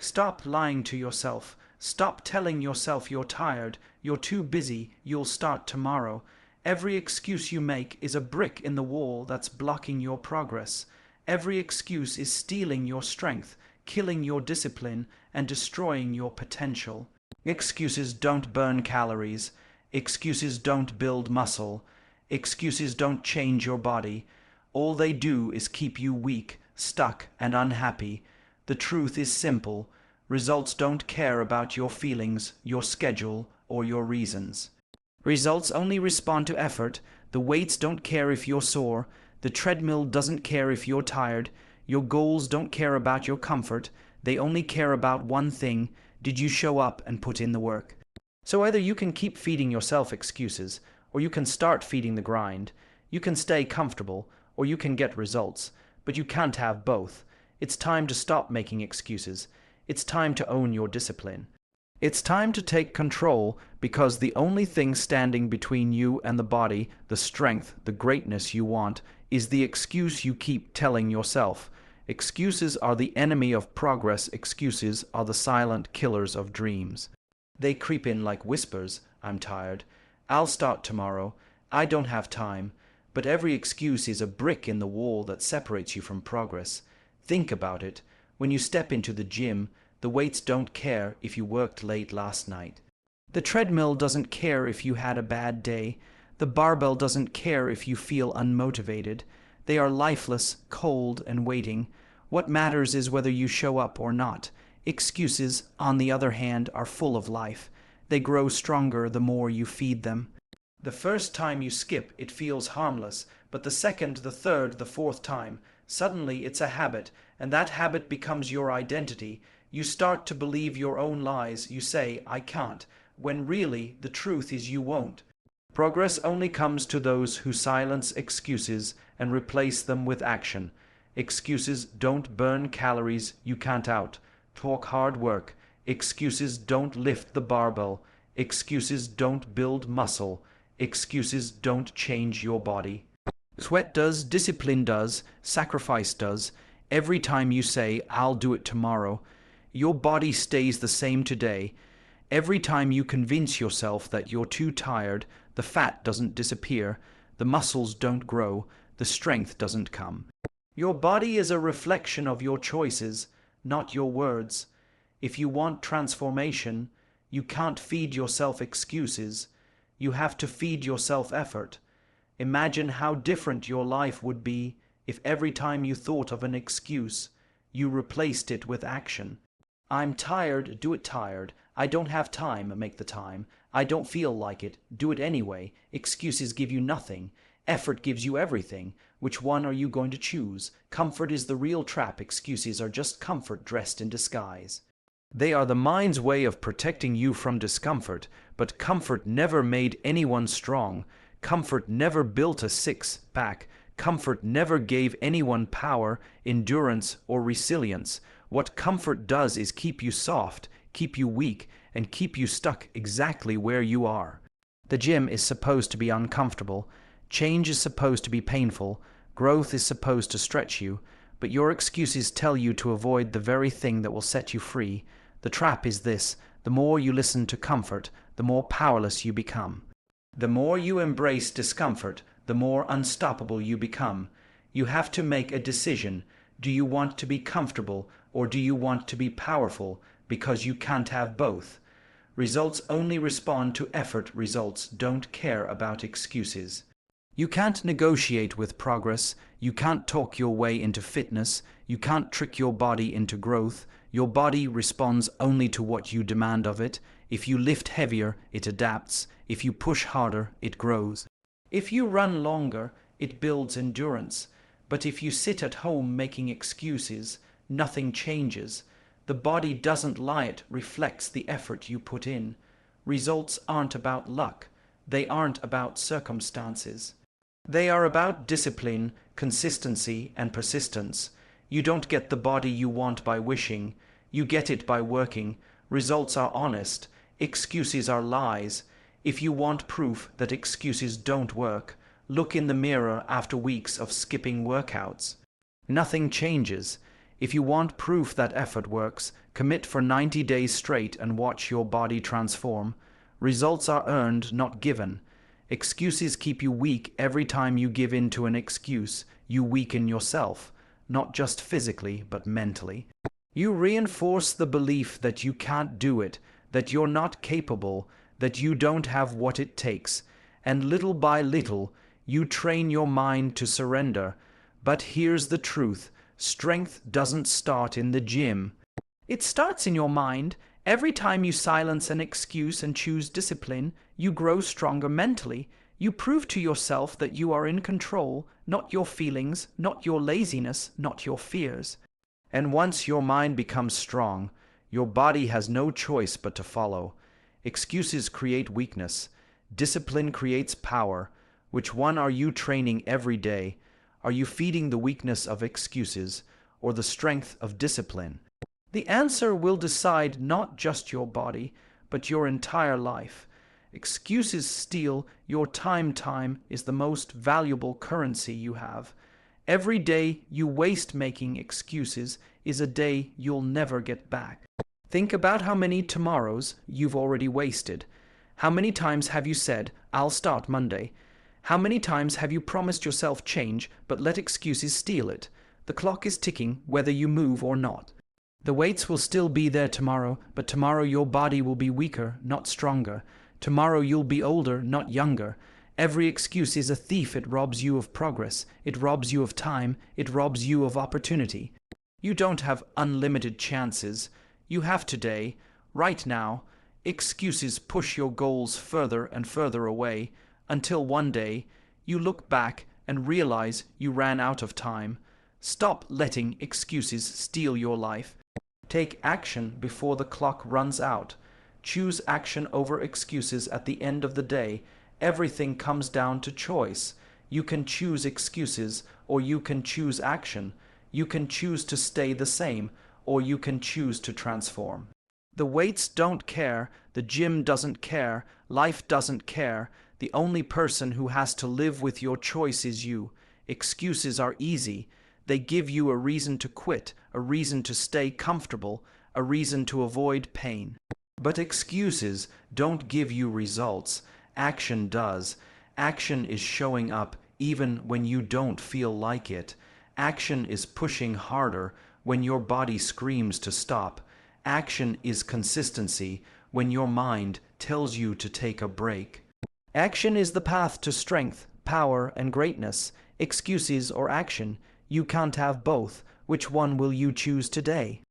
Stop lying to yourself. Stop telling yourself you're tired, you're too busy, you'll start tomorrow. Every excuse you make is a brick in the wall that's blocking your progress. Every excuse is stealing your strength, killing your discipline, and destroying your potential. Excuses don't burn calories. Excuses don't build muscle. Excuses don't change your body. All they do is keep you weak, stuck, and unhappy. The truth is simple. Results don't care about your feelings, your schedule, or your reasons. Results only respond to effort. The weights don't care if you're sore. The treadmill doesn't care if you're tired. Your goals don't care about your comfort. They only care about one thing: did you show up and put in the work? So either you can keep feeding yourself excuses, or you can start feeding the grind. You can stay comfortable, or you can get results. But you can't have both. It's time to stop making excuses. It's time to own your discipline. It's time to take control, because the only thing standing between you and the body, the strength, the greatness you want, is the excuse you keep telling yourself. Excuses are the enemy of progress. Excuses are the silent killers of dreams. They creep in like whispers. I'm tired. I'll start tomorrow. I don't have time. But every excuse is a brick in the wall that separates you from progress. Think about it. When you step into the gym, the weights don't care if you worked late last night. The treadmill doesn't care if you had a bad day. The barbell doesn't care if you feel unmotivated. They are lifeless, cold, and waiting. What matters is whether you show up or not. Excuses, on the other hand, are full of life. They grow stronger the more you feed them. The first time you skip, it feels harmless, but the second, the third, the fourth time, suddenly it's a habit, and that habit becomes your identity. You start to believe your own lies. You say, I can't, when really the truth is you won't. Progress only comes to those who silence excuses and replace them with action. Excuses don't burn calories you can't out. Talk hard work. Excuses don't lift the barbell. Excuses don't build muscle. Excuses don't change your body. Sweat does, discipline does, sacrifice does. Every time you say, I'll do it tomorrow, your body stays the same today. Every time you convince yourself that you're too tired, the fat doesn't disappear, the muscles don't grow, the strength doesn't come. Your body is a reflection of your choices, not your words. If you want transformation, you can't feed yourself excuses. You have to feed yourself effort. Imagine how different your life would be if every time you thought of an excuse, you replaced it with action. I'm tired, do it tired. I don't have time, make the time. I don't feel like it, do it anyway. Excuses give you nothing. Effort gives you everything. Which one are you going to choose? Comfort is the real trap. Excuses are just comfort dressed in disguise. They are the mind's way of protecting you from discomfort, but comfort never made anyone strong. Comfort never built a six-pack. Comfort never gave anyone power, endurance, or resilience. What comfort does is keep you soft, keep you weak, and keep you stuck exactly where you are. The gym is supposed to be uncomfortable. Change is supposed to be painful. Growth is supposed to stretch you. But your excuses tell you to avoid the very thing that will set you free. The trap is this: the more you listen to comfort, the more powerless you become. The more you embrace discomfort, the more unstoppable you become. You have to make a decision. Do you want to be comfortable, or do you want to be powerful? Because you can't have both. Results only respond to effort. Results don't care about excuses. You can't negotiate with progress. You can't talk your way into fitness. You can't trick your body into growth. Your body responds only to what you demand of it. If you lift heavier, it adapts. If you push harder, it grows. If you run longer, it builds endurance. But if you sit at home making excuses, nothing changes. The body doesn't lie, it reflects the effort you put in. Results aren't about luck. They aren't about circumstances. They are about discipline, consistency, and persistence. You don't get the body you want by wishing. You get it by working. Results are honest. Excuses are lies. If you want proof that excuses don't work, look in the mirror after weeks of skipping workouts. Nothing changes. If you want proof that effort works, Commit for 90 days straight and watch your body transform. Results are earned, not given. Excuses keep you weak. Every time you give in to an excuse, you weaken yourself, not just physically, but mentally. You reinforce the belief that you can't do it, that you're not capable, that you don't have what it takes, and little by little, you train your mind to surrender. But here's the truth: strength doesn't start in the gym. It starts in your mind. Every time you silence an excuse and choose discipline, you grow stronger mentally. You prove to yourself that you are in control, not your feelings, not your laziness, not your fears. And once your mind becomes strong, your body has no choice but to follow. Excuses create weakness. Discipline creates power. Which one are you training every day? Are you feeding the weakness of excuses or the strength of discipline? The answer will decide not just your body, but your entire life. Excuses steal your time. Time is the most valuable currency you have. Every day you waste making excuses is a day you'll never get back. Think about how many tomorrows you've already wasted. How many times have you said, "I'll start Monday"? How many times have you promised yourself change but let excuses steal it? The clock is ticking whether you move or not. The weights will still be there tomorrow, but tomorrow your body will be weaker, not stronger. Tomorrow you'll be older, not younger. Every excuse is a thief. It robs you of progress. It robs you of time. It robs you of opportunity. You don't have unlimited chances. You have today, right now. Excuses push your goals further and further away until one day you look back and realize you ran out of time. Stop letting excuses steal your life. Take action before the clock runs out. Choose action over excuses at the end of the day. Everything comes down to choice. You can choose excuses or you can choose action. You can choose to stay the same or you can choose to transform. The weights don't care. The gym doesn't care. Life doesn't care. The only person who has to live with your choice is you. Excuses are easy. They give you a reason to quit, a reason to stay comfortable, a reason to avoid pain. But excuses don't give you results. Action does. Action is showing up even when you don't feel like it. Action is pushing harder when your body screams to stop. Action is consistency when your mind tells you to take a break. Action is the path to strength, power, and greatness. Excuses or action. You can't have both. Which one will you choose today?